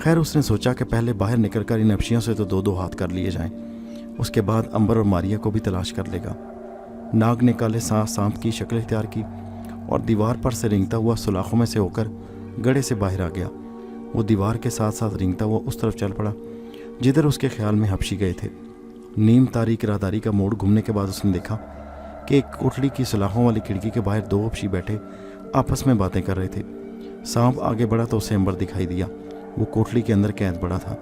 خیر اس نے سوچا کہ پہلے باہر نکل کر ان ہبشیوں سے تو دو دو ہاتھ کر لیے جائیں، اس کے بعد امبر اور ماریا کو بھی تلاش کر لے گا۔ ناگ نے کالے سانپ کی شکل اختیار کی اور دیوار پر سے رینگتا ہوا سلاخوں میں سے ہو کر گڑھے سے باہر آ گیا۔ وہ دیوار کے ساتھ ساتھ رینگتا ہوا اس طرف چل پڑا جدھر اس کے خیال میں ہبشی گئے تھے۔ نیم تاریک راہداری کا موڑ گھومنے کے بعد اس نے دیکھا کہ ایک کوٹڑی کی سلاخوں والی کھڑکی کے باہر دو ہبشی بیٹھے آپس میں باتیں کر رہے تھے۔ سانپ آگے بڑھا تو اسے امبر دکھائی دیا۔ وہ کوٹڑی کے اندر قید پڑا تھا۔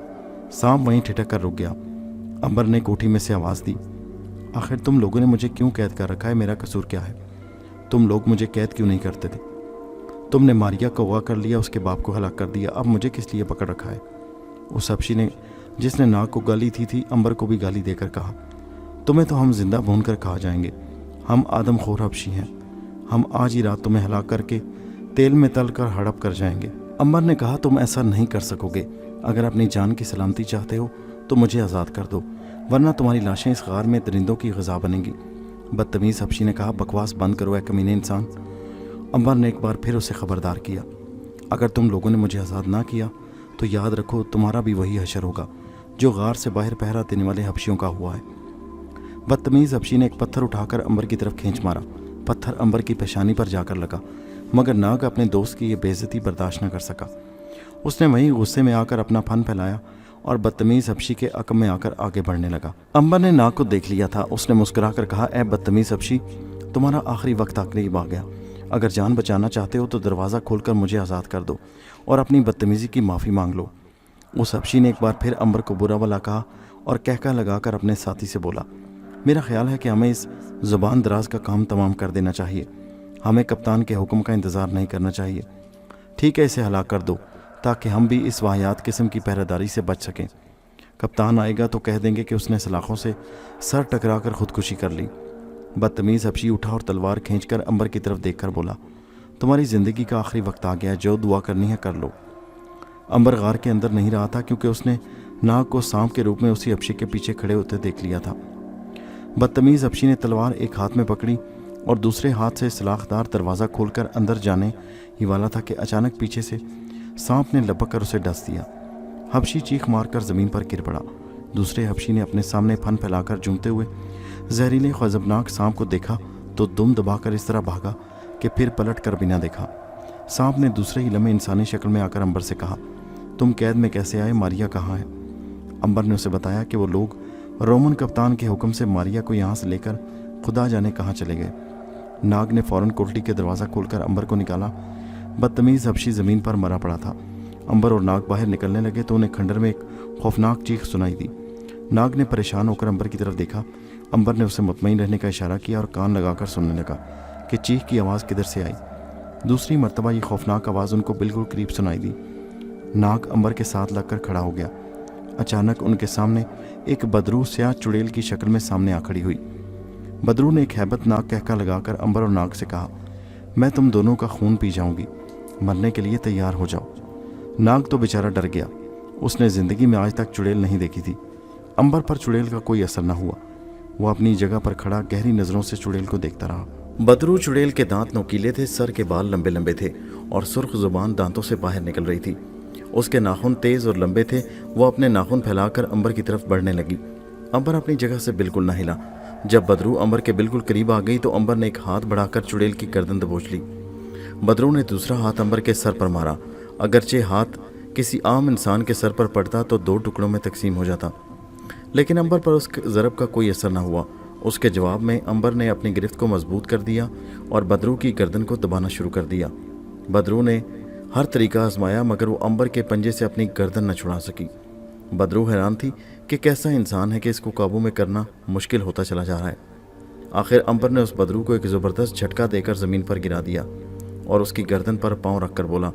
سانپ وہیں ٹھٹک کر رک گیا۔ امبر نے کوٹھی میں سے آواز دی، آخر تم لوگوں نے مجھے کیوں قید کر رکھا ہے؟ میرا قصور کیا ہے؟ تم لوگ مجھے قید کیوں نہیں کرتے تھے؟ تم نے ماریا کو اغوا کر لیا، اس کے باپ کو ہلاک کر دیا، اب مجھے کس لیے پکڑ رکھا ہے؟ اس ہبشی نے جس نے ناگ کو گالی تھی امبر کو بھی گالی دے کر کہا، تمہیں تو ہم زندہ بھون کر کھا جائیں گے، ہم آدم خور ہبشی ہیں، ہم آج ہی رات تمہیں ہلاک کر کے تیل میں تل کر ہڑپ کر جائیں گے۔ امبر نے کہا، تم ایسا نہیں کر سکو گے، اگر اپنی جان کی سلامتی چاہتے ہو تو مجھے آزاد کر دو، ورنہ تمہاری لاشیں اس غار میں درندوں کی غذا بنیں گی۔ بدتمیز ہبشی نے کہا، بکواس بند کرو اے کمینے انسان۔ امبر نے ایک بار پھر اسے خبردار کیا، اگر تم لوگوں نے مجھے آزاد نہ کیا تو یاد رکھو تمہارا بھی وہی حشر ہوگا جو غار سے باہر پہرا دینے والے ہبشیوں کا ہوا ہے۔ بدتمیز ہبشی نے ایک پتھر اٹھا کر امبر کی طرف کھینچ مارا۔ پتھر امبر کی پیشانی پر جا کر لگا، مگر ناگ اپنے دوست کی یہ بے عزتی برداشت نہ کر سکا۔ اس نے وہیں غصے میں آ کر اپنا پھن پھیلایا اور بدتمیز ہبشی کے عقب میں آ کر آگے بڑھنے لگا۔ امبر نے ناگ کو دیکھ لیا تھا۔ اس نے مسکرا کر کہا، اے بدتمیز ہبشی، تمہارا آخری وقت قریب آ گیا، اگر جان بچانا چاہتے ہو تو دروازہ کھول کر مجھے آزاد کر دو اور اپنی بدتمیزی کی معافی مانگ لو۔ اس ہبشی نے ایک بار پھر امبر کو برا بھلا کہا اور کہکا لگا کر اپنے ساتھی سے بولا، میرا خیال ہے کہ ہمیں اس زبان دراز کا کام تمام کر دینا چاہیے، ہمیں کپتان کے حکم کا انتظار نہیں کرنا چاہیے۔ ٹھیک ہے، اسے ہلاک کر دو تاکہ ہم بھی اس واحیات قسم کی پہرے داری سے بچ سکیں۔ کپتان آئے گا تو کہہ دیں گے کہ اس نے سلاخوں سے سر ٹکرا کر خودکشی کر لی۔ بدتمیز ہبشی اٹھا اور تلوار کھینچ کر امبر کی طرف دیکھ کر بولا، تمہاری زندگی کا آخری وقت آ گیا ہے، جو دعا کرنی ہے کر لو۔ امبر غار کے اندر نہیں رہا تھا کیونکہ اس نے ناگ کو سانپ کے روپ میں اسی ہبشی کے پیچھے کھڑے ہوتے دیکھ لیا تھا۔ بدتمیز ہبشی نے تلوار ایک ہاتھ میں پکڑی اور دوسرے ہاتھ سے سلاخ دار دروازہ کھول کر اندر جانے ہی والا تھا کہ اچانک پیچھے سے سانپ نے لپک کر اسے ڈس دیا۔ ہبشی چیخ مار کر زمین پر گر پڑا۔ دوسرے ہبشی نے اپنے سامنے پھن پھیلا کر جونگتے ہوئے زہریلے غضبناک سانپ کو دیکھا تو دم دبا کر اس طرح بھاگا کہ پھر پلٹ کر بھی نہ دیکھا۔ سانپ نے دوسرے ہی لمحے انسانی شکل میں آ کر امبر سے کہا، تم قید میں کیسے آئے؟ ماریا کہاں ہے؟ امبر نے اسے بتایا کہ وہ لوگ رومن کپتان کے حکم سے ماریا کو یہاں سے لے کر خدا جانے کہاں چلے گئے۔ ناگ نے فوراً کوٹڑی کے دروازہ کھول کر امبر کو نکالا۔ بدتمیز ہبشی زمین پر مرا پڑا تھا۔ امبر اور ناگ باہر نکلنے لگے تو انہیں کھنڈر میں ایک خوفناک چیخ سنائی دی۔ ناگ نے پریشان ہو کر امبر کی طرف دیکھا۔ امبر نے اسے مطمئن رہنے کا اشارہ کیا اور کان لگا کر سننے لگا کہ چیخ کی آواز کدھر سے آئی۔ دوسری مرتبہ یہ خوفناک آواز ان کو بالکل قریب سنائی دی۔ ناگ امبر کے ساتھ لگ کر کھڑا ہو گیا۔ اچانک ان کے سامنے ایک بدرو سیاہ چڑیل کی شکل میں سامنے آ کھڑی ہوئی۔ بدرو نے ایک ہیبت ناک کہکا لگا کر امبر اور ناگ سے کہا، میں تم دونوں کا خون پی جاؤں گی، مرنے کے لیے تیار ہو جاؤ۔ ناگ تو بیچارہ ڈر گیا، اس نے زندگی میں آج تک چڑیل نہیں دیکھی تھی۔ امبر پر چڑیل کا کوئی اثر نہ ہوا۔ وہ اپنی جگہ پر کھڑا گہری نظروں سے چڑیل کو دیکھتا رہا۔ بدرو چڑیل کے دانت نوکیلے تھے، سر کے بال لمبے لمبے تھے اور سرخ زبان دانتوں سے باہر نکل رہی تھی۔ اس کے ناخن تیز اور لمبے تھے۔ وہ اپنے ناخن پھیلا کر امبر کی طرف بڑھنے لگی۔ امبر اپنی جگہ سے بالکل نہ ہلا۔ جب بدرو امبر کے بالکل قریب آ گئی تو امبر نے ایک ہاتھ بڑھا کر چڑیل کی گردن دبوچ لی۔ بدرو نے دوسرا ہاتھ امبر کے سر پر مارا۔ اگرچہ ہاتھ کسی عام انسان کے سر پر پڑتا تو 2 ٹکڑوں میں تقسیم ہو جاتا، لیکن امبر پر اس ضرب کا کوئی اثر نہ ہوا۔ اس کے جواب میں امبر نے اپنی گرفت کو مضبوط کر دیا اور بدرو کی گردن کو دبانا شروع کر دیا۔ بدرو نے ہر طریقہ آزمایا مگر وہ امبر کے پنجے سے اپنی گردن نہ چھڑا سکی۔ بدرو حیران تھی کہ کیسا انسان ہے کہ اس کو قابو میں کرنا مشکل ہوتا چلا جا رہا ہے۔ آخر امبر نے اس بدرو کو ایک زبردست جھٹکا دے کر زمین پر گرا دیا اور اس کی گردن پر پاؤں رکھ کر بولا،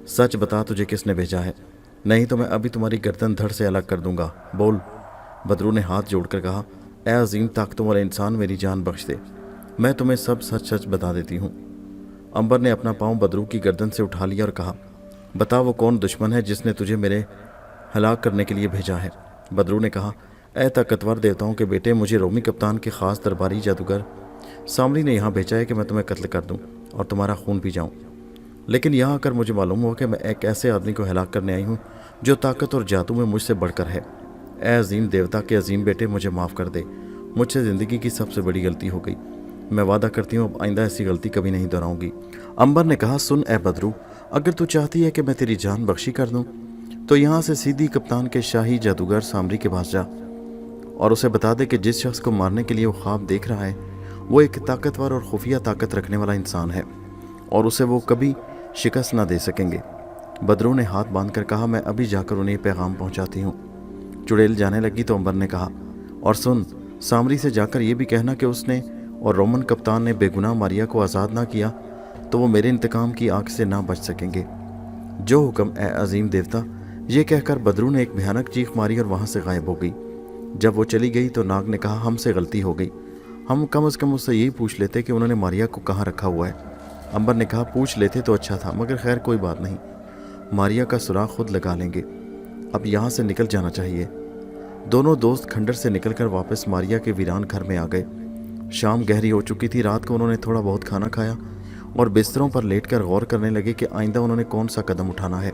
سچ بتا تجھے کس نے بھیجا ہے، نہیں تو میں ابھی تمہاری گردن دھڑ سے الگ کر دوں گا، بول۔ بدرو نے ہاتھ جوڑ کر کہا، اے عظیم طاقتوں والے انسان، میری جان بخش دے، میں تمہیں سب سچ سچ بتا دیتی ہوں۔ امبر نے اپنا پاؤں بدرو کی گردن سے اٹھا لیا اور کہا، بتا وہ کون دشمن ہے جس نے تجھے میرے ہلاک کرنے کے لیے بھیجا ہے۔ بدرو نے کہا، اے طاقتور دیوتاؤں کے بیٹے، مجھے رومی کپتان کے خاص درباری جادوگر سامری نے یہاں بھیجا ہے کہ میں تمہیں قتل کر دوں اور تمہارا خون پی جاؤں۔ لیکن یہاں آ کر مجھے معلوم ہوا کہ میں ایک ایسے آدمی کو ہلاک کرنے آئی ہوں جو طاقت اور جادو میں مجھ سے بڑھ کر ہے۔ اے عظیم دیوتا کے عظیم بیٹے، مجھے معاف کر دے، مجھ سے زندگی کی سب سے بڑی غلطی ہو گئی، میں وعدہ کرتی ہوں اب آئندہ ایسی غلطی کبھی نہیں دہراؤں گی۔ امبر نے کہا، سن اے بدرو، اگر تو چاہتی ہے کہ میں تیری جان بخشی کر دوں تو یہاں سے سیدھی کپتان کے شاہی جادوگر سامری کے پاس جا اور اسے بتا دے کہ جس شخص کو مارنے کے لیے وہ خواب دیکھ رہا ہے وہ ایک طاقتور اور خفیہ طاقت رکھنے والا انسان ہے اور اسے وہ کبھی شکست نہ دے سکیں گے۔ بدرو نے ہاتھ باندھ کر کہا، میں ابھی جا کر انہیں پیغام پہنچاتی ہوں۔ چڑیل جانے لگی تو امبر نے کہا، اور سن، سامری سے جا کر یہ بھی کہنا کہ اس نے اور رومن کپتان نے بے گناہ ماریا کو آزاد نہ کیا تو وہ میرے انتقام کی آگ سے نہ بچ سکیں گے۔ جو حکم اے عظیم دیوتا۔ یہ کہہ کر بدرو نے ایک بھیانک چیخ ماری اور وہاں سے غائب ہو گئی۔ جب وہ چلی گئی تو ناگ نے کہا، ہم سے غلطی ہو گئی، ہم کم از کم اس سے یہی پوچھ لیتے کہ انہوں نے ماریا کو کہاں رکھا ہوا ہے۔ امبر نے کہا، پوچھ لیتے تو اچھا تھا، مگر خیر کوئی بات نہیں، ماریا کا سراغ خود لگا لیں گے، اب یہاں سے نکل جانا چاہیے۔ دونوں دوست کھنڈر سے نکل کر واپس ماریا کے ویران گھر میں آ گئے۔ شام گہری ہو چکی تھی۔ رات کو انہوں نے تھوڑا بہت کھانا کھایا اور بستروں پر لیٹ کر غور کرنے لگے کہ آئندہ انہوں نے کون سا قدم اٹھانا ہے۔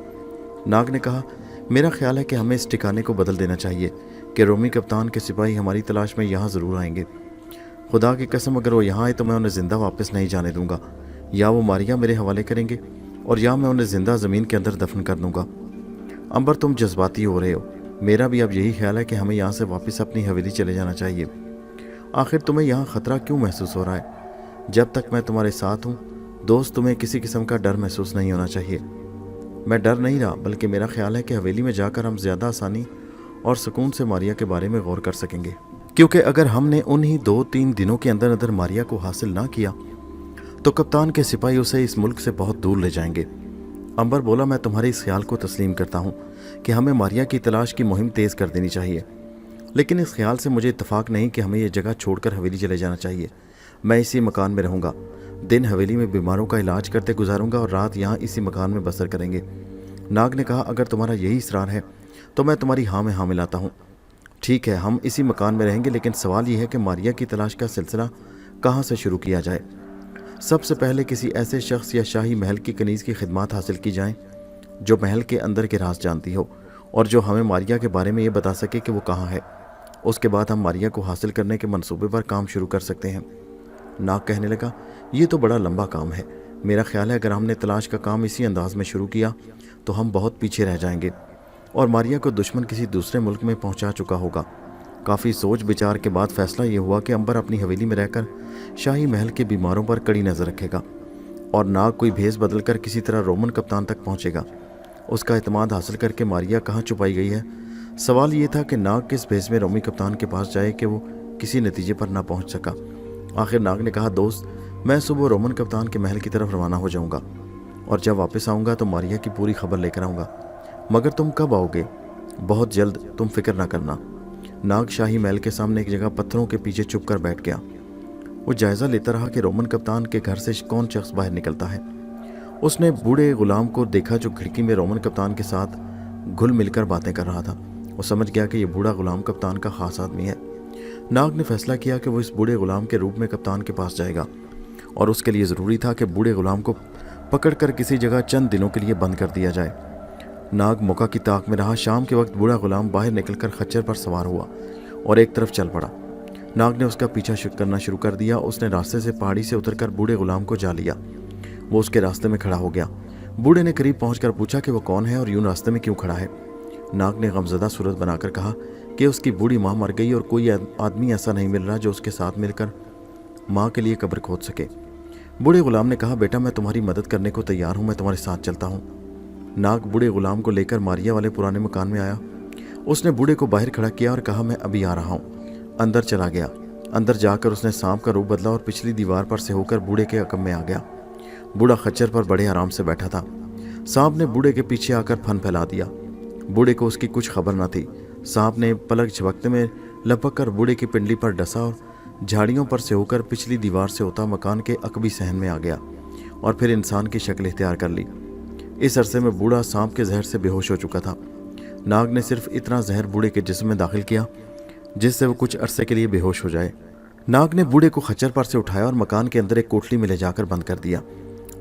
ناگ نے کہا، میرا خیال ہے کہ ہمیں اس ٹھکانے کو بدل دینا چاہیے کہ رومی کپتان کے سپاہی ہماری تلاش میں یہاں ضرور آئیں گے۔ خدا کی قسم اگر وہ یہاں آئے تو میں انہیں زندہ واپس نہیں جانے دوں گا، یا وہ ماریا میرے حوالے کریں گے اور یا میں انہیں زندہ زمین کے اندر دفن کر دوں گا۔ امبر، تم جذباتی ہو رہے ہو، میرا بھی اب یہی خیال ہے کہ ہمیں یہاں سے واپس اپنی حویلی چلے جانا چاہیے۔ آخر تمہیں یہاں خطرہ کیوں محسوس ہو رہا ہے؟ جب تک میں تمہارے ساتھ ہوں دوست، تمہیں کسی قسم کا ڈر محسوس نہیں ہونا چاہیے۔ میں ڈر نہیں رہا، بلکہ میرا خیال ہے کہ حویلی میں جا کر ہم زیادہ آسانی اور سکون سے ماریا کے بارے میں غور کر سکیں گے، کیونکہ اگر ہم نے انہی 2-3 دنوں کے اندر اندر ماریا کو حاصل نہ کیا تو کپتان کے سپاہی اسے اس ملک سے بہت دور لے جائیں گے۔ امبر بولا، میں تمہارے اس خیال کو تسلیم کرتا ہوں کہ ہمیں ماریا کی تلاش کی مہم تیز کر دینی چاہیے، لیکن اس خیال سے مجھے اتفاق نہیں کہ ہمیں یہ جگہ چھوڑ کر حویلی چلے جانا چاہیے۔ میں اسی مکان میں رہوں گا، دن حویلی میں بیماروں کا علاج کرتے گزاروں گا اور رات یہاں اسی مکان میں بسر کریں گے۔ ناگ نے کہا، اگر تمہارا یہی اصرار ہے تو میں تمہاری ہاں میں ہاں ملاتا ہوں۔ ٹھیک ہے، ہم اسی مکان میں رہیں گے، لیکن سوال یہ ہے کہ ماریا کی تلاش کا سلسلہ کہاں سے شروع کیا جائے؟ سب سے پہلے کسی ایسے شخص یا شاہی محل کی کنیز کی خدمات حاصل کی جائیں جو محل کے اندر کے راز جانتی ہو اور جو ہمیں ماریا کے بارے میں یہ بتا سکے کہ وہ کہاں ہے۔ اس کے بعد ہم ماریا کو حاصل کرنے کے منصوبے پر کام شروع کر سکتے ہیں۔ ناگ کہنے لگا، یہ تو بڑا لمبا کام ہے، میرا خیال ہے اگر ہم نے تلاش کا کام اسی انداز میں شروع کیا تو ہم بہت پیچھے رہ جائیں گے اور ماریا کو دشمن کسی دوسرے ملک میں پہنچا چکا ہوگا۔ کافی سوچ بچار کے بعد فیصلہ یہ ہوا کہ امبر اپنی حویلی میں رہ کر شاہی محل کے بیماروں پر کڑی نظر رکھے گا اور ناگ کوئی بھیس بدل کر کسی طرح رومن کپتان تک پہنچے گا، اس کا اعتماد حاصل کر کے ماریا کہاں چھپائی گئی ہے۔ سوال یہ تھا کہ ناگ کس بھیس میں رومی کپتان کے پاس جائے کہ وہ کسی نتیجے پر نہ پہنچ سکا۔ آخر ناگ نے کہا، دوست، میں صبح رومن کپتان کے محل کی طرف روانہ ہو جاؤں گا اور جب واپس آؤں گا تو ماریا کی پوری خبر لے کر آؤں گا، مگر تم کب آؤ گے؟ بہت جلد، تم فکر نہ کرنا۔ ناگ شاہی محل کے سامنے ایک جگہ پتھروں کے پیچھے چھپ کر بیٹھ گیا۔ وہ جائزہ لیتا رہا کہ رومن کپتان کے گھر سے کون شخص باہر نکلتا ہے۔ اس نے بوڑھے غلام کو دیکھا جو کھڑکی میں رومن کپتان کے ساتھ گھل مل کر باتیں کر رہا تھا۔ وہ سمجھ گیا کہ یہ بوڑھا غلام کپتان کا خاص آدمی ہے۔ ناگ نے فیصلہ کیا کہ وہ اس بوڑھے غلام کے روپ میں کپتان کے پاس جائے گا اور اس کے لیے ضروری تھا کہ بوڑھے غلام کو پکڑ کر کسی جگہ چند دنوں کے لیے بند کر دیا جائے۔ ناگ موقع کی طاق میں رہا۔ شام کے وقت بوڑھا غلام باہر نکل کر خچر پر سوار ہوا اور ایک طرف چل پڑا۔ ناگ نے اس کا پیچھا کرنا شروع کر دیا۔ اس نے راستے سے پہاڑی سے اتر کر بوڑھے غلام کو جا لیا۔ وہ اس کے راستے میں کھڑا ہو گیا۔ بوڑھے نے قریب پہنچ کر پوچھا کہ وہ کون ہے اور یوں راستے میں کیوں کھڑا ہے۔ ناگ نے غمزدہ صورت بنا کر کہا کہ اس کی بوڑھی ماں مر گئی اور کوئی آدمی ایسا نہیں مل رہا جو اس کے ساتھ مل کر ماں کے لیے قبر کھود سکے۔ بوڑھے غلام نے کہا، بیٹا میں تمہاری مدد کرنے کو تیار ہوں، میں تمہارے ساتھ چلتا ہوں۔ ناگ بوڑھے غلام کو لے کر ماریا والے پرانے مکان میں آیا۔ اس نے بوڑھے کو باہر کھڑا کیا اور کہا، میں ابھی آ رہا ہوں۔ اندر چلا گیا۔ اندر جا کر اس نے سانپ کا روپ بدلا اور پچھلی دیوار پر سے ہو کر بوڑھے کے عقب میں آ گیا۔ بوڑھا خچر پر بڑے آرام سے بیٹھا تھا۔ سانپ نے بوڑھے کے پیچھے آ کر پھن پھیلا دیا۔ بوڑھے کو اس کی کچھ خبر نہ تھی۔ سانپ نے پلک جھپکتے میں لپک کر بوڑھے کی پنڈلی پر ڈسا اور جھاڑیوں پر سے ہو کر پچھلی دیوار سے ہوتا مکان کے عقبی صحن میں آ گیا اور پھر انسان کی شکل اختیار کر لی۔ اس عرصے میں بوڑھا سانپ کے زہر سے بے ہوش ہو چکا تھا۔ ناگ نے صرف اتنا زہر بوڑھے کے جسم میں داخل کیا جس سے وہ کچھ عرصے کے لیے بے ہوش ہو جائے۔ ناگ نے بوڑھے کو خچر پر سے اٹھایا اور مکان کے اندر ایک کوٹلی میں لے جا کر بند کر دیا۔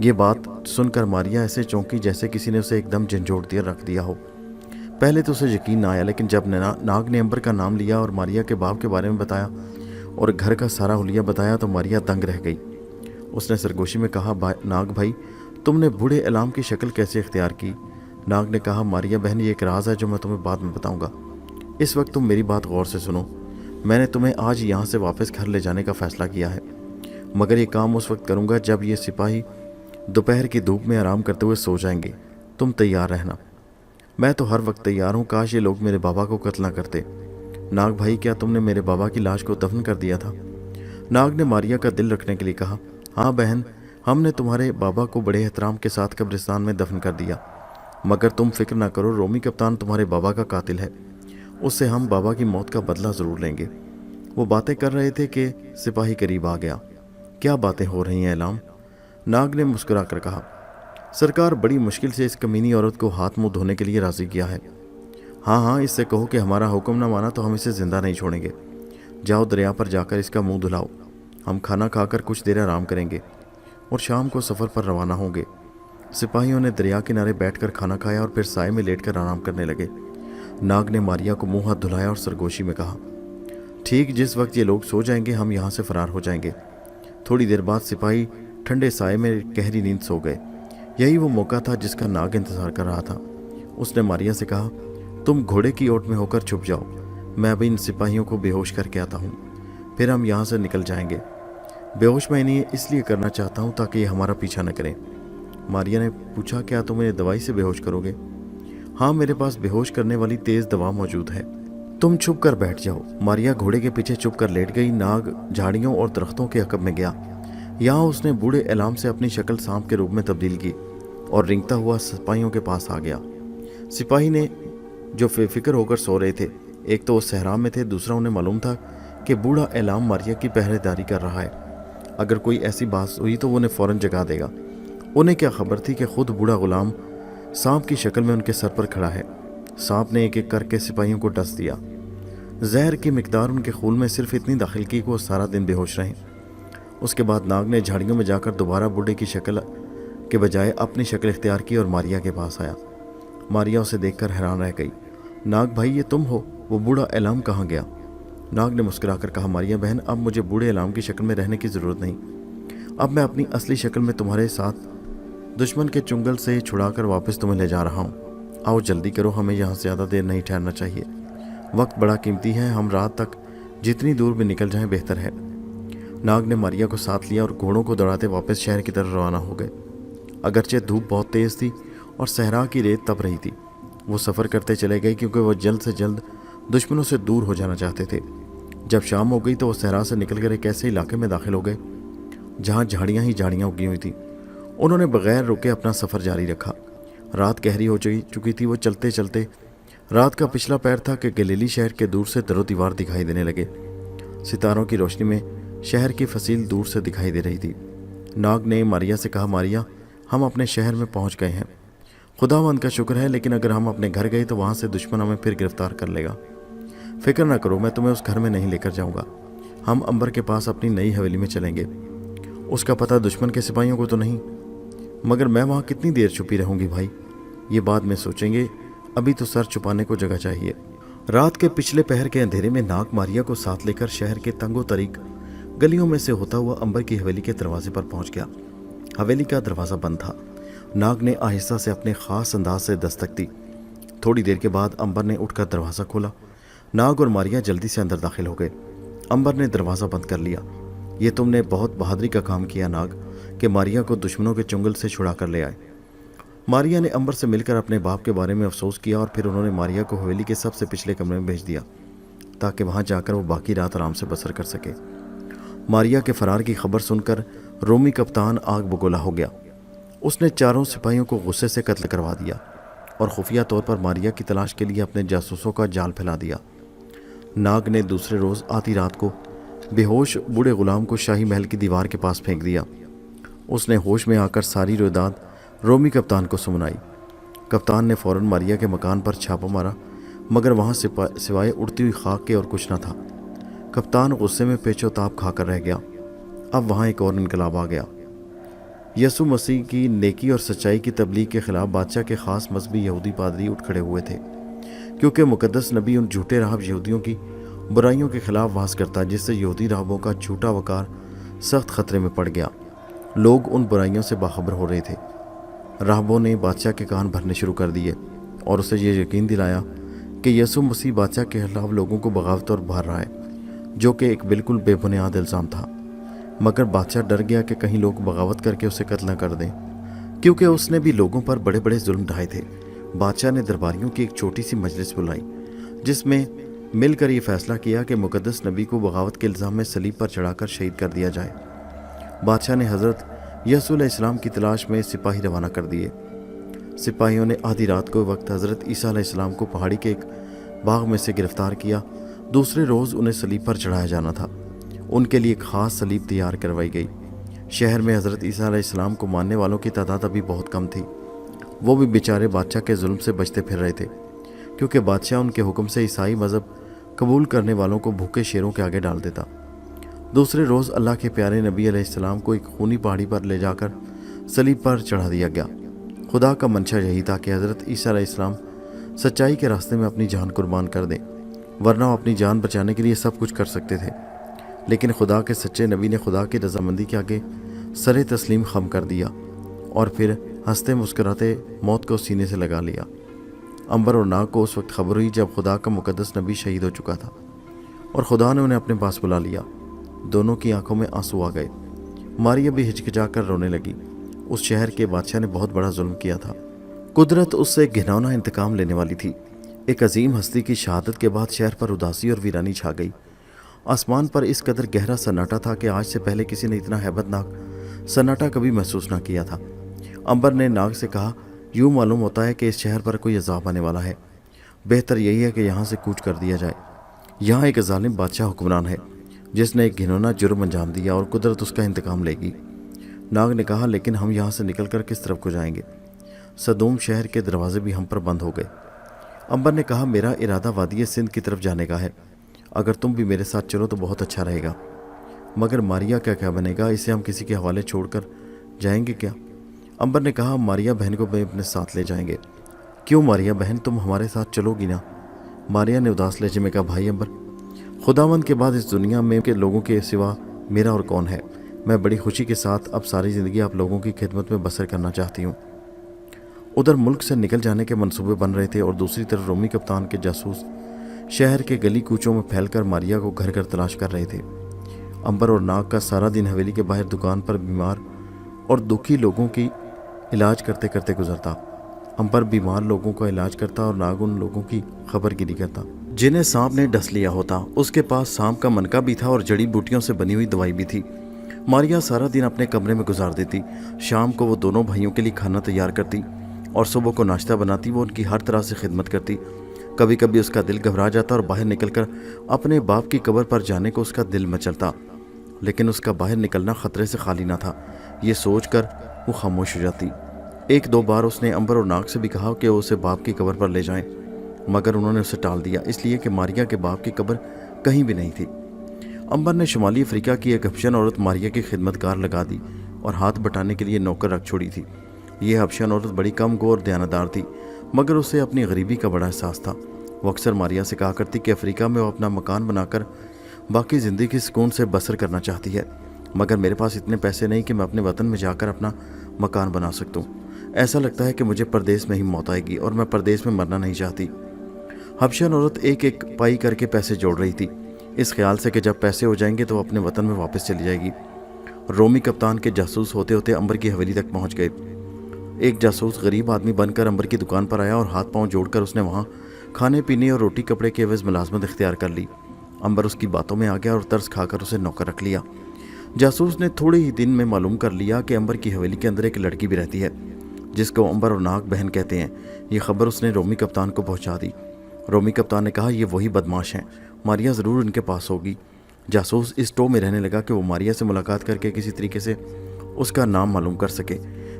یہ بات سن کر ماریا ایسے چونکی جیسے کسی نے اسے ایک دم جھنجھوڑ دیا رکھ دیا ہو۔ پہلے تو اسے یقین نہ آیا، لیکن جب ناگ نے امبر کا نام لیا اور ماریا کے باپ کے بارے میں بتایا اور گھر کا سارا حلیہ بتایا تو ماریا دنگ رہ گئی۔ اس نے سرگوشی میں کہا، ناگ بھائی تم نے بوڑھے علام کی شکل کیسے اختیار کی؟ ناگ نے کہا، ماریا بہن یہ ایک راز ہے جو میں تمہیں بعد میں بتاؤں گا، اس وقت تم میری بات غور سے سنو۔ میں نے تمہیں آج یہاں سے واپس گھر لے جانے کا فیصلہ کیا ہے، مگر یہ کام اس وقت کروں گا جب یہ سپاہی دوپہر کی دھوپ میں آرام کرتے ہوئے سو جائیں گے۔ تم تیار رہنا۔ میں تو ہر وقت تیار ہوں، کاش یہ لوگ میرے بابا کو قتل نہ کرتے۔ ناگ بھائی کیا تم نے میرے بابا کی لاش کو دفن کر دیا تھا؟ ناگ نے ماریا کا دل رکھنے کے لیے کہا، ہاں بہن، ہم نے تمہارے بابا کو بڑے احترام کے ساتھ قبرستان میں دفن کر دیا، مگر تم فکر نہ کرو، رومی کپتان تمہارے بابا کا قاتل ہے، اس سے ہم بابا کی موت کا بدلہ ضرور لیں گے۔ وہ باتیں کر رہے تھے کہ سپاہی قریب آ گیا۔ کیا باتیں ہو رہی ہیں علام؟ ناگ نے مسکرا کر کہا، سرکار بڑی مشکل سے اس کمینی عورت کو ہاتھ منہ دھونے کے لیے راضی کیا ہے۔ ہاں اس سے کہو کہ ہمارا حکم نہ مانا تو ہم اسے زندہ نہیں چھوڑیں گے۔ جاؤ دریا پر جا کر اس کا منہ دھلاؤ، ہم کھانا کھا کر کچھ دیر آرام کریں گے اور شام کو سفر پر روانہ ہوں گے۔ سپاہیوں نے دریا کنارے بیٹھ کر کھانا کھایا اور پھر سائے میں لیٹ کر آرام کرنے لگے۔ ناگ نے ماریا کو منہ ہاتھ دھلایا اور سرگوشی میں کہا، ٹھیک جس وقت یہ لوگ سو جائیں گے ہم یہاں سے فرار ہو جائیں گے۔ تھوڑی دیر بعد سپاہی ٹھنڈے سائے میں گہری نیند سو گئے۔ یہی وہ موقع تھا جس کا ناگ انتظار کر رہا تھا۔ اس نے ماریا سے کہا، تم گھوڑے کی اوٹ میں ہو کر چھپ جاؤ، میں ابھی ان سپاہیوں کو بے ہوش کر کے آتا ہوں، پھر ہم یہاں سے نکل جائیں گے۔ بے ہوش میں انہیں اس لیے کرنا چاہتا ہوں تاکہ یہ ہمارا پیچھا نہ کریں۔ ماریا نے پوچھا، کیا تم انہیں دوائی سے بے ہوش کرو گے؟ ہاں میرے پاس بے ہوش کرنے والی تیز دوا موجود ہے، تم چھپ کر بیٹھ جاؤ۔ ماریا گھوڑے کے پیچھے چھپ کر لیٹ گئی۔ ناگ جھاڑیوں اور درختوں کے عقب میں گیا۔ یہاں اس نے بوڑھے علام سے اپنی شکل سانپ کے روپ میں تبدیل کی اور رینگتا ہوا سپاہیوں کے پاس آ گیا۔ سپاہی نے جو بے فکر ہو کر سو رہے تھے، ایک تو وہ صحرا میں تھے، دوسرا انہیں معلوم تھا کہ بوڑھا علام ماریا کی پہرے داری کر رہا ہے۔ اگر کوئی ایسی بات ہوئی تو وہ انہیں فوراً جگا دے گا۔ انہیں کیا خبر تھی کہ خود بوڑھا غلام سانپ کی شکل میں ان کے سر پر کھڑا ہے۔ سانپ نے ایک ایک کر کے سپاہیوں کو ڈس دیا۔ زہر کی مقدار ان کے خون میں صرف اتنی داخل کی کہ وہ سارا دن بے ہوش رہے۔ اس کے بعد ناگ نے جھاڑیوں میں جا کر دوبارہ بوڑھے کی شکل کے بجائے اپنی شکل اختیار کی اور ماریا کے پاس آیا۔ ماریا اسے دیکھ کر حیران رہ گئی۔ ناگ بھائی یہ تم ہو؟ وہ بوڑھا علام کہاں گیا؟ ناگ نے مسکرا کر کہا، ماریا بہن اب مجھے بوڑھے علام کی شکل میں رہنے کی ضرورت نہیں، اب میں اپنی اصلی شکل میں تمہارے ساتھ دشمن کے چنگل سے چھڑا کر واپس تمہیں لے جا رہا ہوں۔ آؤ جلدی کرو، ہمیں یہاں زیادہ دیر نہیں ٹھہرنا چاہیے، وقت بڑا قیمتی ہے، ہم رات تک جتنی دور بھی نکل جائیں بہتر ہے۔ ناگ نے ماریا کو ساتھ لیا اور گھوڑوں کو دوڑاتے واپس شہر کی طرف روانہ ہو گئے۔ اگرچہ دھوپ بہت تیز تھی اور صحرا کی ریت تپ رہی تھی، وہ سفر کرتے چلے گئے کیونکہ وہ جلد سے جلد دشمنوں سے دور ہو جانا چاہتے تھے۔ جب شام ہو گئی تو وہ صحرا سے نکل کر ایک ایسے علاقے میں داخل ہو گئے جہاں جھاڑیاں ہی جھاڑیاں اگی ہوئی تھیں۔ انہوں نے بغیر رکے اپنا سفر جاری رکھا۔ رات گہری ہو چکی تھی۔ وہ چلتے چلتے رات کا پچھلا پیر تھا کہ گلیلی شہر کے دور سے در و دیوار دکھائی دینے لگے۔ ستاروں کی روشنی میں شہر کی فصیل دور سے دکھائی دے رہی تھی۔ ناگ نے ماریا سے کہا، ماریا ہم اپنے شہر میں پہنچ گئے ہیں، خداوند کا شکر ہے، لیکن اگر ہم اپنے گھر گئے تو وہاں سے دشمن ہمیں پھر گرفتار کر لے گا۔ فکر نہ کرو، میں تمہیں اس گھر میں نہیں لے کر جاؤں گا، ہم امبر کے پاس اپنی نئی حویلی میں چلیں گے۔ اس کا پتہ دشمن کے سپاہیوں کو تو نہیں، مگر میں وہاں کتنی دیر چھپی رہوں گی بھائی، یہ بعد میں سوچیں گے، ابھی تو سر چھپانے کو جگہ چاہیے۔ رات کے پچھلے پہر کے اندھیرے میں ناگ ماریا کو ساتھ لے کر شہر کے تنگ و طریق گلیوں میں سے ہوتا ہوا امبر کی حویلی کے دروازے پر پہنچ گیا۔ حویلی کا دروازہ بند تھا۔ ناگ نے آہستہ سے اپنے خاص انداز سے دستک دی۔ تھوڑی دیر کے بعد امبر نے اٹھ کر دروازہ کھولا۔ ناگ اور ماریا جلدی سے اندر داخل ہو گئے۔ امبر نے دروازہ بند کر لیا۔ یہ تم نے بہت بہادری کا کام کیا ناگ کہ ماریا کو دشمنوں کے چنگل سے چھڑا کر لے آئے۔ ماریا نے امبر سے مل کر اپنے باپ کے بارے میں افسوس کیا اور پھر انہوں نے ماریا کو حویلی کے سب سے پچھلے کمرے میں بھیج دیا تاکہ وہاں جا کر وہ باقی رات آرام سے بسر کر سکے۔ ماریا کے فرار کی خبر سن کر رومی کپتان آگ بگولا ہو گیا۔ اس نے چاروں سپاہیوں کو غصے سے قتل کروا دیا اور خفیہ طور پر ماریا کی تلاش کے لیے اپنے جاسوسوں کا جال پھیلا دیا۔ ناگ نے دوسرے روز آدھی رات کو بے ہوش بوڑھے غلام کو شاہی محل کی دیوار کے پاس پھینک دیا۔ اس نے ہوش میں آ کر ساری رویداد رومی کپتان کو سنائی۔ کپتان نے فوراً ماریا کے مکان پر چھاپا مارا، مگر وہاں سوائے اڑتی ہوئی خاک کے اور کچھ نہ تھا۔ کپتان غصے میں پیچ و تاب کھا کر رہ گیا۔ اب وہاں ایک اور انقلاب آ گیا۔ یسوع مسیح کی نیکی اور سچائی کی تبلیغ کے خلاف بادشاہ کے خاص مذہبی یہودی پادری اٹھ کھڑے ہوئے تھے، کیونکہ مقدس نبی ان جھوٹے راہب یہودیوں کی برائیوں کے خلاف واز کرتا، جس سے یہودی راہبوں کا جھوٹا وقار سخت خطرے میں پڑ گیا۔ لوگ ان برائیوں سے باخبر ہو رہے تھے۔ راہبوں نے بادشاہ کے کان بھرنے شروع کر دیے اور اسے یہ یقین دلایا کہ یسوع مسیح بادشاہ کے خلاف لوگوں کو بغاوت اور ابھار رہا ہے، جو کہ ایک بالکل بے بنیاد الزام تھا۔ مگر بادشاہ ڈر گیا کہ کہیں لوگ بغاوت کر کے اسے قتل نہ کر دیں، کیونکہ اس نے بھی لوگوں پر بڑے بڑے ظلم ڈھائے تھے۔ بادشاہ نے درباریوں کی ایک چھوٹی سی مجلس بلائی، جس میں مل کر یہ فیصلہ کیا کہ مقدس نبی کو بغاوت کے الزام میں صلیب پر چڑھا کر شہید کر دیا جائے۔ بادشاہ نے حضرت یسوع علیہ السلام کی تلاش میں سپاہی روانہ کر دیے۔ سپاہیوں نے آدھی رات کو وقت حضرت عیسیٰ علیہ السلام کو پہاڑی کے ایک باغ میں سے گرفتار کیا۔ دوسرے روز انہیں صلیب پر چڑھایا جانا تھا۔ ان کے لیے ایک خاص صلیب تیار کروائی گئی۔ شہر میں حضرت عیسیٰ علیہ السلام کو ماننے والوں کی تعداد ابھی بہت کم تھی۔ وہ بھی بیچارے بادشاہ کے ظلم سے بچتے پھر رہے تھے، کیونکہ بادشاہ ان کے حکم سے عیسائی مذہب قبول کرنے والوں کو بھوکے شیروں کے آگے ڈال دیتا۔ دوسرے روز اللہ کے پیارے نبی علیہ السلام کو ایک خونی پہاڑی پر لے جا کر صلیب پر چڑھا دیا گیا۔ خدا کا منشا یہی تھا کہ حضرت عیسیٰ علیہ السلام سچائی کے راستے میں اپنی جان قربان کر دیں، ورنہ وہ اپنی جان بچانے کے لیے سب کچھ کر سکتے تھے۔ لیکن خدا کے سچے نبی نے خدا کی رضامندی کے آگے سر تسلیم خم کر دیا اور پھر ہنستے مسکراتے موت کو سینے سے لگا لیا۔ امبر اور ناگ کو اس وقت خبر ہوئی جب خدا کا مقدس نبی شہید ہو چکا تھا، اور خدا نے انہیں اپنے پاس بلا لیا۔ دونوں کی آنکھوں میں آنسو آ گئے۔ ماریا بھی ہچکچا کر رونے لگی۔ اس شہر کے بادشاہ نے بہت بڑا ظلم کیا تھا۔ قدرت اس سے گھناؤنا انتقام لینے والی تھی۔ ایک عظیم ہستی کی شہادت کے بعد شہر پر اداسی اور ویرانی چھا گئی۔ آسمان پر اس قدر گہرا سناٹا تھا کہ آج سے پہلے کسی نے اتنا ہیبت ناک سناٹا کبھی محسوس نہ کیا تھا۔ امبر نے ناگ سے کہا، یوں معلوم ہوتا ہے کہ اس شہر پر کوئی عذاب آنے والا ہے۔ بہتر یہی ہے کہ یہاں سے کوچ کر دیا جائے۔ یہاں ایک ظالم بادشاہ حکمران ہے جس نے ایک گھنونا جرم انجام دیا اور قدرت اس کا انتقام لے گی۔ ناگ نے کہا، لیکن ہم یہاں سے نکل کر کس طرف کو جائیں گے؟ سدوم شہر کے دروازے بھی ہم پر بند ہو گئے۔ امبر نے کہا، میرا ارادہ وادی سندھ کی طرف جانے کا ہے۔ اگر تم بھی میرے ساتھ چلو تو بہت اچھا رہے گا۔ مگر ماریا کا کیا بنے گا؟ اسے ہم کسی کے حوالے چھوڑ کر جائیں گے کیا؟ امبر نے کہا، ماریا بہن کو بھی اپنے ساتھ لے جائیں گے۔ کیوں ماریا بہن، تم ہمارے ساتھ چلو گی نا؟ ماریا نے اداس لہجے میں کہا، بھائی امبر، خداوند کے بعد اس دنیا میں کے لوگوں کے سوا میرا اور کون ہے؟ میں بڑی خوشی کے ساتھ اب ساری زندگی آپ لوگوں کی خدمت میں بسر کرنا چاہتی ہوں۔ ادھر ملک سے نکل جانے کے منصوبے بن رہے تھے اور دوسری طرف رومی کپتان کے جاسوس شہر کے گلی کوچوں میں پھیل کر ماریا کو گھر گھر تلاش کر رہے تھے۔ امبر اور ناگ کا سارا دن حویلی کے باہر دکان پر بیمار اور دکھی لوگوں کی علاج کرتے کرتے گزرتا۔ امبر بیمار لوگوں کا علاج کرتا اور ناگ ان لوگوں کی خبر گیری کرتا جنہیں سانپ نے ڈس لیا ہوتا۔ اس کے پاس سانپ کا منکا بھی تھا اور جڑی بوٹیوں سے بنی ہوئی دوائی بھی تھی۔ ماریا سارا دن اپنے کمرے میں گزار دیتی۔ شام کو وہ دونوں بھائیوں کے لیے کھانا تیار کرتی اور صبح کو ناشتہ بناتی۔ وہ ان کی ہر طرح سے خدمت کرتی۔ کبھی کبھی اس کا دل گھبرا جاتا اور باہر نکل کر اپنے باپ کی قبر پر جانے کو اس کا دل مچلتا، لیکن اس کا باہر نکلنا خطرے سے خالی نہ تھا، یہ سوچ کر وہ خاموش ہو جاتی۔ ایک دو بار اس نے امبر اور ناگ سے بھی کہا کہ وہ اسے باپ کی قبر پر لے جائیں، مگر انہوں نے اسے ٹال دیا، اس لیے کہ ماریا کے باپ کی قبر کہیں بھی نہیں تھی۔ امبر نے شمالی افریقہ کی ایک حبشن عورت ماریا کی خدمتگار لگا دی اور ہاتھ بٹانے کے لیے نوکر رکھ چھوڑی تھی۔ یہ حبشن عورت بڑی کم گو اور دیانتدار تھی، مگر اسے اپنی غریبی کا بڑا احساس تھا۔ وہ اکثر ماریا سے کہا کرتی کہ افریقہ میں وہ اپنا مکان بنا کر باقی زندگی سکون سے بسر کرنا چاہتی ہے، مگر میرے پاس اتنے پیسے نہیں کہ میں اپنے وطن میں جا کر اپنا مکان بنا سکتوں۔ ایسا لگتا ہے کہ مجھے پردیس میں ہی موت آئے گی اور میں پردیس میں مرنا نہیں چاہتی۔ حبشن عورت ایک ایک پائی کر کے پیسے جوڑ رہی تھی، اس خیال سے کہ جب پیسے ہو جائیں گے تو وہ اپنے وطن میں واپس چلی جائے گی۔ رومی کپتان کے جاسوس ہوتے ہوتے امبر کی حویلی تک پہنچ گئے۔ ایک جاسوس غریب آدمی بن کر امبر کی دکان پر آیا اور ہاتھ پاؤں جوڑ کر اس نے وہاں کھانے پینے اور روٹی کپڑے کے عوض ملازمت اختیار کر لی۔ امبر اس کی باتوں میں آ گیا اور ترس کھا کر اسے نوکر رکھ لیا۔ جاسوس نے تھوڑے ہی دن میں معلوم کر لیا کہ امبر کی حویلی کے اندر ایک لڑکی بھی رہتی ہے جس کو امبر اور ناگ بہن کہتے ہیں۔ یہ خبر اس نے رومی کپتان کو پہنچا دی۔ رومی کپتان نے کہا، یہ وہی بدماش ہیں، ماریا ضرور ان کے پاس ہوگی۔ جاسوس اس ٹو میں رہنے لگا کہ وہ ماریا سے ملاقات کر کے کسی طریقے سے اس کا نام معلوم کر سکے۔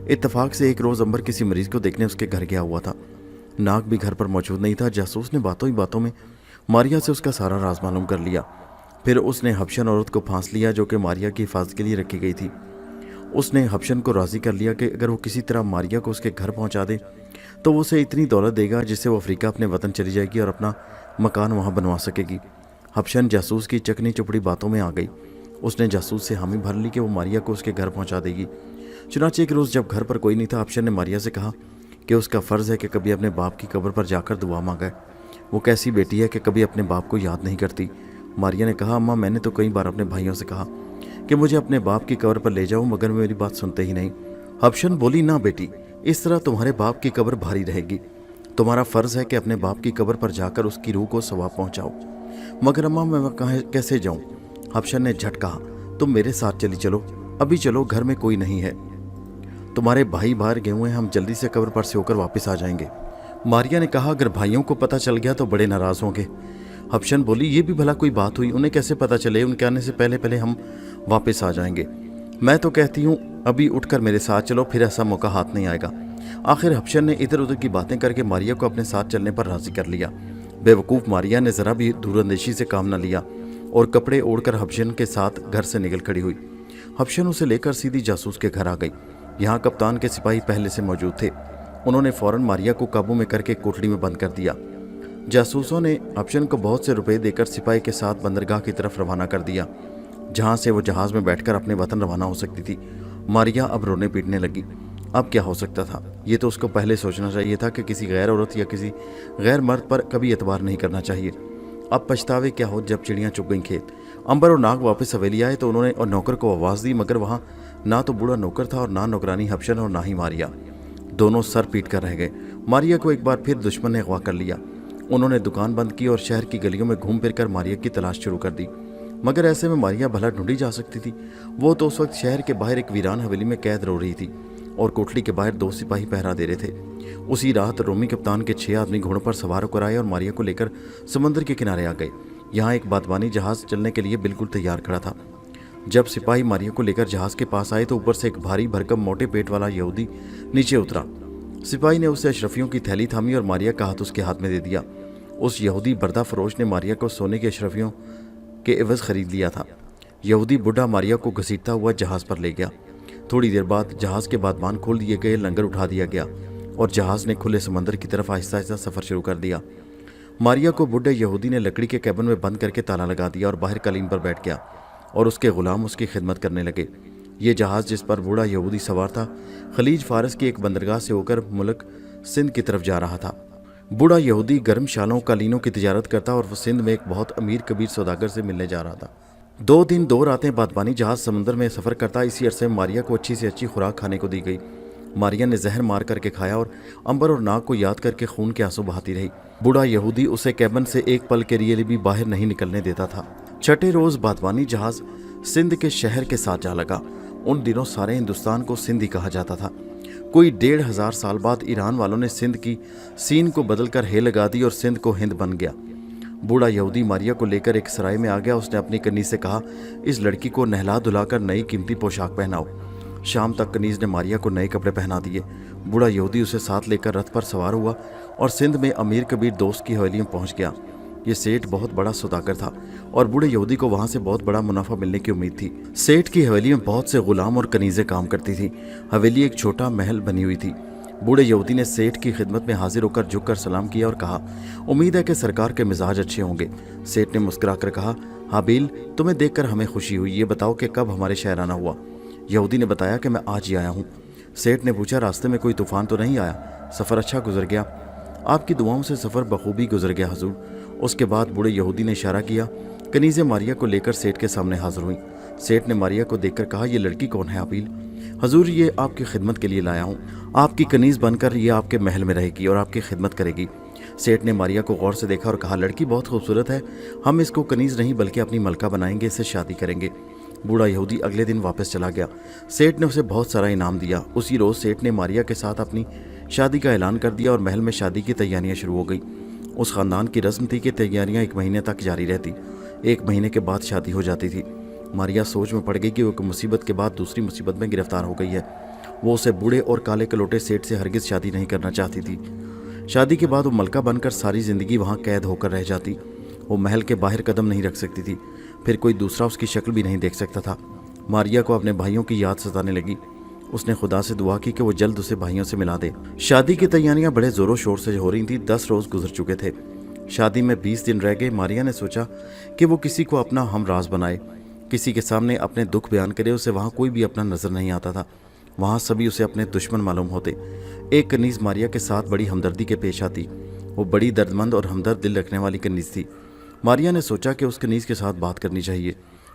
اتفاق سے ایک روز امبر کسی مریض کو دیکھنے اس کے گھر گیا ہوا تھا۔ ناگ بھی گھر پر موجود نہیں تھا۔ جاسوس نے باتوں ہی باتوں میں ماریا سے اس کا سارا راز معلوم کر لیا۔ پھر اس نے حبشن عورت کو پھانس لیا جو کہ ماریا کی حفاظت کے لیے رکھی گئی تھی۔ اس نے حبشن کو راضی کر لیا کہ اگر وہ کسی طرح ماریا کو اس کے گھر پہنچا دے تو وہ اسے اتنی دولت دے گا جس سے وہ افریقہ اپنے وطن چلی جائے گی اور اپنا مکان وہاں بنوا سکے گی۔ حبشن جاسوس کی چکنی چپڑی باتوں میں آ گئی۔ اس نے جاسوس سے حامی بھر لی کہ وہ ماریا کو اس کے گھر پہنچا دے گی۔ چنانچہ ایک روز جب گھر پر کوئی نہیں تھا، حبشن نے ماریا سے کہا کہ اس کا فرض ہے کہ کبھی اپنے باپ کی قبر پر جا کر دعا مانگے۔ وہ کیسی بیٹی ہے کہ کبھی اپنے باپ کو یاد نہیں کرتی۔ ماریا نے کہا، اماں میں نے تو کئی بار اپنے بھائیوں سے کہا کہ مجھے اپنے باپ کی قبر پر لے جاؤ، مگر میری بات سنتے ہی نہیں۔ حبشن بولی، نہ بیٹی، اس طرح تمہارے باپ کی قبر بھاری رہے گی۔ تمہارا فرض ہے کہ اپنے باپ کی قبر پر جا کر اس کی روح کو ثواب پہنچاؤ۔ مگر اماں میں کیسے جاؤں؟ حبشن نے جھٹ کہا، تم میرے ساتھ چلی چلو، ابھی چلو، گھر میں کوئی نہیں ہے، تمہارے بھائی باہر گئے ہوئے ہیں، ہم جلدی سے قبر پر سے ہو کر واپس آ جائیں گے۔ ماریا نے کہا، اگر بھائیوں کو پتہ چل گیا تو بڑے ناراض ہوں گے۔ حبشن بولی، یہ بھی بھلا کوئی بات ہوئی؟ انہیں کیسے پتہ چلے؟ ان کے آنے سے پہلے ہم واپس آ جائیں گے۔ میں تو کہتی ہوں ابھی اٹھ کر میرے ساتھ چلو، پھر ایسا موقع ہاتھ نہیں آئے گا۔ آخر حبشن نے ادھر ادھر کی باتیں کر کے ماریا کو اپنے ساتھ چلنے پر راضی کر لیا۔ بے وقوف ماریا نے ذرا بھی دور اندیشی سے کام نہ لیا اور کپڑے اوڑھ کر حبشن کے ساتھ گھر سے نکل کھڑی ہوئی۔ حبشن اسے لے کر سیدھی جاسوس کے گھر آ گئی۔ یہاں کپتان کے سپاہی پہلے سے موجود تھے۔ انہوں نے فوراً ماریا کو قابو میں کر کے کوٹڑی میں بند کر دیا۔ جاسوسوں نے حبشن کو بہت سے روپے دے کر سپاہی کے ساتھ بندرگاہ کی طرف روانہ کر دیا، جہاں سے وہ جہاز میں بیٹھ کر اپنے وطن روانہ ہو سکتی تھی۔ ماریا اب رونے پیٹنے لگی۔ اب کیا ہو سکتا تھا؟ یہ تو اس کو پہلے سوچنا چاہیے تھا کہ کسی غیر عورت یا کسی غیر مرد پر کبھی اعتبار نہیں کرنا چاہیے۔ اب پچھتاوے کیا ہو جب چڑیاں چگ گئیں کھیت۔ امبر اور ناگ واپس حویلی آئے تو انہوں نے اور نوکر کو آواز دی، مگر وہاں نہ تو بوڑھا نوکر تھا اور نہ نوکرانی حبشن اور نہ ہی ماریا۔ دونوں سر پیٹ کر رہ گئے۔ ماریا کو ایک بار پھر دشمن نے اغوا کر لیا۔ انہوں نے دکان بند کی اور شہر کی گلیوں میں گھوم پھر کر ماریا کی تلاش شروع کر دی، مگر ایسے میں ماریا بھلا ڈھونڈی جا سکتی تھی؟ وہ تو اس وقت شہر کے باہر ایک ویران حویلی میں قید رو رہی تھی اور کوٹلی کے باہر 2 سپاہی پہرا دے رہے تھے۔ اسی رات رومی کپتان کے 6 آدمی گھوڑوں پر سوار ہو کر آئے اور ماریا کو لے کر سمندر کے کنارے آ گئے۔ یہاں ایک بادبانی جہاز چلنے کے لیے بالکل تیار کھڑا تھا۔ جب سپاہی ماریا کو لے کر جہاز کے پاس آئے تو اوپر سے ایک بھاری بھرکم موٹے پیٹ والا یہودی نیچے اترا۔ سپاہی نے اسے اشرفیوں کی تھیلی تھامی اور ماریا کا ہاتھ اس کے ہاتھ میں دے دیا۔ اس یہودی بردہ فروش نے ماریا کو سونے کے اشرفیوں کے عوض خرید لیا تھا۔ یہودی بڈھا ماریا کو گھسیٹتا ہوا جہاز پر لے گیا۔ تھوڑی دیر بعد جہاز کے بادبان کھول دیے گئے، لنگر اٹھا دیا گیا اور جہاز نے کھلے سمندر کی طرف آہستہ آہستہ سفر شروع کر دیا۔ ماریا کو بڈھے یہودی نے لکڑی کے کیبن میں بند کر کے تالا لگا دیا اور باہر قالین پر بیٹھ گیا اور اس کے غلام اس کی خدمت کرنے لگے۔ یہ جہاز جس پر بوڑھا یہودی سوار تھا خلیج فارس کی ایک بندرگاہ سے ہو کر ملک سندھ کی طرف جا رہا تھا۔ بوڑھا یہودی گرم شالوں قالینوں کی تجارت کرتا اور وہ سندھ میں ایک بہت امیر کبیر سوداگر سے ملنے جا رہا تھا۔ 2 دن 2 راتیں بادبانی جہاز سمندر میں سفر کرتا۔ اسی عرصے میں ماریا کو اچھی سے اچھی خوراک کھانے کو دی گئی۔ ماریا نے زہر مار کر کے کھایا اور امبر اور ناگ کو یاد کر کے خون کے آنسو بہاتی رہی۔ بوڑھا یہودی اسے کیبن سے ایک پل کے لیے بھی باہر نہیں نکلنے دیتا تھا۔ 6 روز بادبانی جہاز سندھ کے شہر کے ساتھ جا لگا۔ ان دنوں سارے ہندوستان کو سندھ ہی کہا جاتا تھا۔ کوئی 1500 سال بعد ایران والوں نے سندھ کی سین کو بدل کر ہے لگا دی اور سندھ کو ہند بن گیا۔ بوڑھا یہودی ماریا کو لے کر ایک سرائے میں آ گیا۔ اس نے اپنی کنیز سے کہا، اس لڑکی کو نہلا دھلا کر نئی قیمتی پوشاک پہناؤ۔ شام تک کنیز نے ماریا کو نئے کپڑے پہنا دیے۔ بوڑھا یہودی اسے ساتھ لے کر رتھ پر سوار ہوا اور سندھ میں امیر کبیر دوست کی حویلی میں پہنچ گیا۔ یہ سیٹھ بہت بڑا سوداگر تھا اور بوڑھے یہودی کو وہاں سے بہت بڑا منافع ملنے کی امید تھی۔ سیٹھ کی حویلی میں بہت سے غلام اور کنیزیں کام کرتی تھیں۔ حویلی ایک چھوٹا محل بنی ہوئی تھی۔ بوڑھے یہودی نے سیٹھ کی خدمت میں حاضر ہو کر جھک کر سلام کیا اور کہا، امید ہے کہ سرکار کے مزاج اچھے ہوں گے۔ سیٹھ نے مسکرا کر کہا، حابیل، تمہیں دیکھ کر ہمیں خوشی ہوئی، یہ بتاؤ کہ کب ہمارے شہر آنا ہوا؟ یہودی نے بتایا کہ میں آج ہی آیا ہوں۔ سیٹھ نے پوچھا، راستے میں کوئی طوفان تو نہیں آیا؟ سفر اچھا گزر گیا؟ آپ کی دعاؤں سے سفر بخوبی گزر گیا حضور۔ اس کے بعد بوڑھے یہودی نے اشارہ کیا۔ کنیزیں ماریا کو لے کر سیٹھ کے سامنے حاضر ہوئیں۔ سیٹھ نے ماریا کو دیکھ کر کہا، یہ لڑکی کون ہے حابیل؟ حضور، یہ آپ کی خدمت کے لیے لایا ہوں۔ آپ کی کنیز بن کر یہ آپ کے محل میں رہے گی اور آپ کی خدمت کرے گی۔ سیٹھ نے ماریا کو غور سے دیکھا اور کہا، لڑکی بہت خوبصورت ہے، ہم اس کو کنیز نہیں بلکہ اپنی ملکہ بنائیں گے، اس سے شادی کریں گے۔ بوڑھا یہودی اگلے دن واپس چلا گیا۔ سیٹھ نے اسے بہت سارا انعام دیا۔ اسی روز سیٹھ نے ماریا کے ساتھ اپنی شادی کا اعلان کر دیا اور محل میں شادی کی تیاریاں شروع ہو گئی۔ اس خاندان کی رسم تھی کہ تیاریاں 1 مہینے تک جاری رہتی، 1 مہینے کے بعد شادی ہو جاتی تھی۔ ماریا سوچ میں پڑ گئی کہ وہ ایک مصیبت کے بعد دوسری مصیبت میں گرفتار ہو گئی ہے۔ وہ اسے بوڑھے اور کالے کلوٹے سیٹھ سے ہرگز شادی نہیں کرنا چاہتی تھی۔ شادی کے بعد وہ ملکہ بن کر ساری زندگی وہاں قید ہو کر رہ جاتی۔ وہ محل کے باہر قدم نہیں رکھ سکتی تھی، پھر کوئی دوسرا اس کی شکل بھی نہیں دیکھ سکتا تھا۔ ماریا کو اپنے بھائیوں کی یاد ستانے لگی۔ اس نے خدا سے دعا کی کہ وہ جلد اسے بھائیوں سے ملا دے۔ شادی کی تیاریاں بڑے زور و شور سے ہو رہی تھیں۔ 10 روز گزر چکے تھے، شادی میں 20 دن رہ گئے۔ ماریا نے سوچا کہ وہ کسی کو اپنا ہم راز بنائے، کسی کے سامنے اپنے دکھ بیان کرے۔ اسے وہاں کوئی بھی اپنا نظر نہیں آتا تھا، وہاں سبھی اسے اپنے دشمن معلوم ہوتے۔ ایک کنیز ماریا کے ساتھ بڑی ہمدردی کے پیش آتی، وہ بڑی دردمند اور ہمدرد دل رکھنے والی کنیز تھی۔ ماریا نے سوچا کہ اس کنیز کے ساتھ بات کرنی چاہیے۔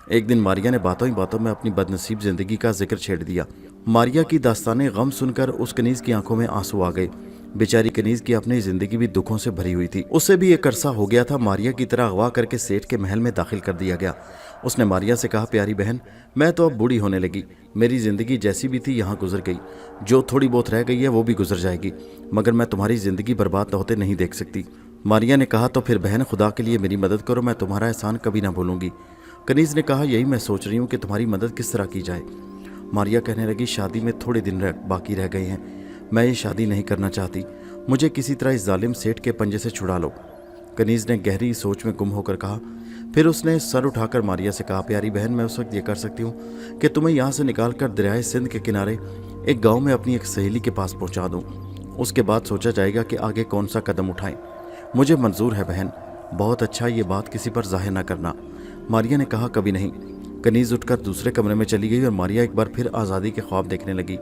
ایک دن ماریا نے باتوں ہی باتوں میں اپنی بدنصیب زندگی کا ذکر چھیڑ دیا۔ ماریا کی داستانِ غم سن کر اس کنیز کی آنکھوں میں آنسو آ گئے۔ بیچاری کنیز کی اپنی زندگی بھی دکھوں سے بھری ہوئی تھی۔ اسے بھی ایک عرصہ ہو گیا تھا ماریا کی طرح اغوا کر کے سیٹھ کے محل میں داخل کر دیا گیا۔ اس نے ماریا سے کہا، پیاری بہن، میں تو اب بوڑھی ہونے لگی، میری زندگی جیسی بھی تھی یہاں گزر گئی، جو تھوڑی بہت رہ گئی ہے وہ بھی گزر جائے گی، مگر میں تمہاری زندگی برباد ہوتے نہیں دیکھ سکتی۔ ماریا نے کہا، تو پھر بہن خدا کے لیے میری مدد کرو، میں تمہارا احسان کبھی نہ بھولوں گی۔ کنیز نے کہا، یہی میں سوچ رہی ہوں کہ تمہاری مدد کس طرح کی جائے۔ ماریا کہنے لگی، شادی میں تھوڑے دن باقی رہ گئے ہیں، میں یہ شادی نہیں کرنا چاہتی، مجھے کسی طرح اس ظالم سیٹھ کے پنجے سے چھڑا لو۔ کنیز نے گہری سوچ میں گم ہو کر کہا۔ پھر اس نے سر اٹھا کر ماریا سے کہا، پیاری بہن، میں اس وقت یہ کر سکتی ہوں کہ تمہیں یہاں سے نکال کر دریائے سندھ کے کنارے ایک گاؤں میں اپنی ایک سہیلی کے پاس پہنچا دوں، اس کے بعد سوچا جائے گا کہ آگے کون سا قدم اٹھائیں۔ مجھے منظور ہے بہن، بہت اچھا، یہ بات کسی پر ظاہر نہ کرنا۔ ماریا نے کہا، کبھی نہیں۔ کنیز اٹھ کر دوسرے کمرے میں چلی گئی اور ماریا ایک بار پھر آزادی کے خواب دیکھنے لگی۔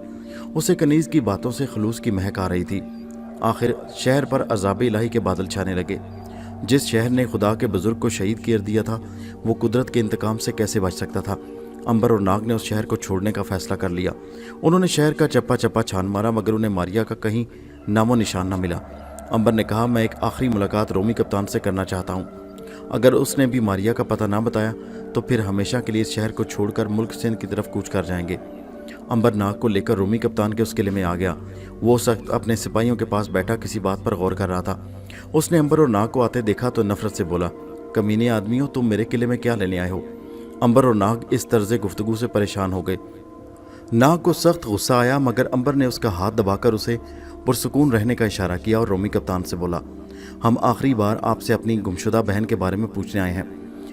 اسے کنیز کی باتوں سے خلوص کی مہک آ رہی تھی۔ آخر شہر پر عذاب الہی کے بادل چھانے لگے۔ جس شہر نے خدا کے بزرگ کو شہید کر دیا تھا، وہ قدرت کے انتقام سے کیسے بچ سکتا تھا؟ امبر اور ناگ نے اس شہر کو چھوڑنے کا فیصلہ کر لیا۔ انہوں نے شہر کا چپا چپا چھان مارا، مگر انہیں ماریا کا کہیں نام و نشان نہ ملا۔ امبر نے کہا، میں ایک آخری ملاقات رومی کپتان سے کرنا چاہتا ہوں، اگر اس نے بھی ماریا کا پتہ نہ بتایا تو پھر ہمیشہ کے لیے اس شہر کو چھوڑ کر ملک سندھ کی طرف کوچ کر جائیں گے۔ امبر ناگ کو لے کر رومی کپتان کے اس قلعے میں آ گیا۔ وہ سخت اپنے سپاہیوں کے پاس بیٹھا کسی بات پر غور کر رہا تھا۔ اس نے امبر اور ناگ کو آتے دیکھا تو نفرت سے بولا، کمینے آدمیوں، تم میرے قلعے میں کیا لینے آئے ہو؟ امبر اور ناگ اس طرز گفتگو سے پریشان ہو گئے۔ ناگ کو سخت غصہ آیا، مگر امبر نے اس کا ہاتھ دبا کر اسے پرسکون رہنے کا اشارہ کیا اور رومی کپتان سے بولا، ہم آخری بار آپ سے اپنی گمشدہ بہن کے بارے میں پوچھنے آئے ہیں۔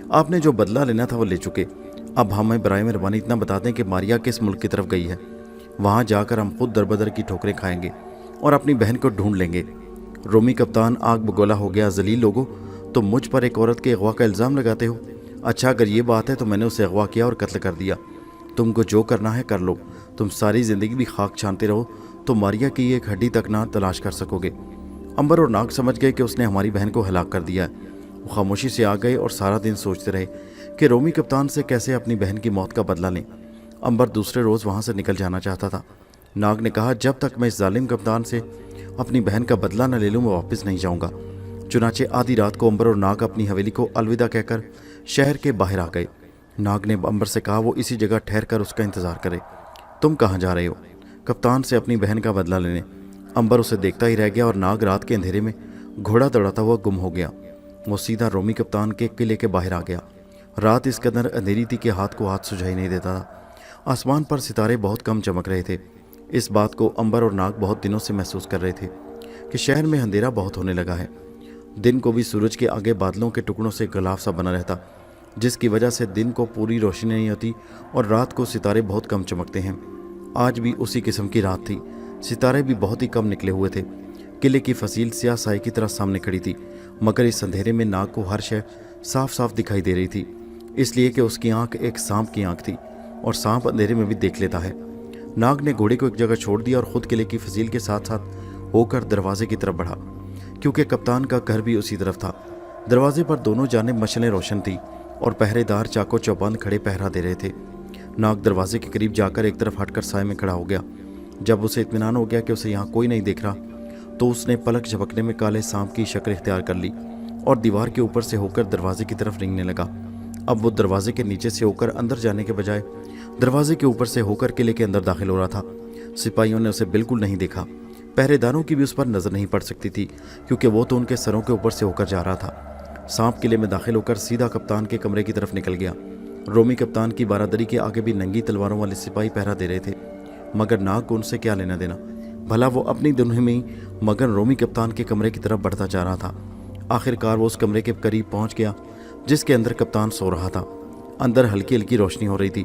آپ نے جو بدلہ لینا تھا وہ لے چکے، اب ہمیں برائے مہربانی اتنا بتا دیں کہ ماریا کس ملک کی طرف گئی ہے، وہاں جا کر ہم خود دربدر کی ٹھوکریں کھائیں گے اور اپنی بہن کو ڈھونڈ لیں گے۔ رومی کپتان آگ بگولا ہو گیا، ذلیل لوگوں، تم مجھ پر ایک عورت کے اغوا کا الزام لگاتے ہو؟ اچھا، اگر یہ بات ہے تو میں نے اسے اغوا کیا اور قتل کر دیا، تم کو جو کرنا ہے کر لو، تم ساری زندگی بھی خاک چھانتے رہو تو ماریا کی ایک ہڈی تک نہ تلاش کر سکو گے۔ امبر اور ناگ سمجھ گئے کہ اس نے ہماری بہن کو ہلاک کر دیا ہے۔ وہ خاموشی سے آ گئے اور سارا دن سوچتے رہے کہ رومی کپتان سے کیسے اپنی بہن کی موت کا بدلہ لیں۔ امبر دوسرے روز وہاں سے نکل جانا چاہتا تھا۔ ناگ نے کہا، جب تک میں اس ظالم کپتان سے اپنی بہن کا بدلہ نہ لے لوں میں واپس نہیں جاؤں گا۔ چنانچہ آدھی رات کو امبر اور ناگ اپنی حویلی کو الوداع کہہ کر شہر کے باہر آ گئے۔ ناگ نے امبر سے کہا وہ اسی جگہ ٹھہر کر اس کا انتظار کرے۔ تم کہاں جا رہے ہو؟ کپتان سے اپنی بہن کا بدلہ لینے۔ امبر اسے دیکھتا ہی رہ گیا اور ناگ رات کے اندھیرے میں گھوڑا دوڑاتا ہوا گم ہو گیا۔ وہ سیدھا رومی کپتان کے قلعے کے باہر آ گیا۔ رات اس قدر اندھیری تھی کہ ہاتھ کو ہاتھ سجھائی نہیں دیتا تھا۔ آسمان پر ستارے بہت کم چمک رہے تھے۔ اس بات کو امبر اور ناگ بہت دنوں سے محسوس کر رہے تھے کہ شہر میں اندھیرا بہت ہونے لگا ہے۔ دن کو بھی سورج کے آگے بادلوں کے ٹکڑوں سے غلاف سا بنا رہتا، جس کی وجہ سے دن کو پوری روشنی نہیں ہوتی اور رات کو ستارے بہت کم چمکتے ہیں۔ آج بھی اسی قسم کی رات تھی، ستارے بھی بہت ہی کم نکلے ہوئے تھے۔ قلعے کی فصیل سیاہ سائے کی طرح سامنے کھڑی تھی، مگر اس اندھیرے میں ناگ کو ہر شے صاف صاف دکھائی دے رہی تھی، اس لیے کہ اس کی آنکھ ایک سانپ کی آنکھ تھی اور سانپ اندھیرے میں بھی دیکھ لیتا ہے۔ ناگ نے گھوڑے کو ایک جگہ چھوڑ دیا اور خود قلعے کی فصیل کے ساتھ ساتھ ہو کر دروازے کی طرف بڑھا، کیونکہ کپتان کا گھر بھی اسی طرف تھا۔ دروازے پر دونوں جانب مشعلیں روشن تھیں اور پہرے دار چاقو چوبند کھڑے پہرا دے رہے تھے۔ ناگ دروازے کے قریب جا کر ایک طرف ہٹ کر سائے میں کھڑا ہو گیا۔ جب اسے اطمینان ہو گیا کہ اسے یہاں کوئی نہیں دیکھ رہا تو اس نے پلک جھپکنے میں کالے سانپ کی شکل اختیار کر لی اور دیوار کے اوپر سے ہو کر دروازے کی طرف رینگنے لگا۔ اب وہ دروازے کے نیچے سے ہو کر اندر جانے کے بجائے دروازے کے اوپر سے ہو کر قلعے کے اندر داخل ہو رہا تھا۔ سپاہیوں نے اسے بالکل نہیں دیکھا، پہرے داروں کی بھی اس پر نظر نہیں پڑ سکتی تھی، کیونکہ وہ تو ان کے سروں کے اوپر سے ہو کر جا رہا تھا۔ سانپ قلعے میں داخل ہو کر سیدھا کپتان کے کمرے کی طرف نکل گیا۔ رومی کپتان کی بارادری کے آگے بھی ننگی تلواروں والے سپاہی پہرا دے رہے تھے، مگر ناگ کو ان سے کیا لینا دینا؟ بھلا وہ اپنی دنیا میں ہی مگر رومی کپتان کے کمرے کی طرف بڑھتا جا رہا تھا۔ آخر کار وہ اس کمرے کے قریب پہنچ گیا جس کے اندر کپتان سو رہا تھا۔ اندر ہلکی ہلکی روشنی ہو رہی تھی۔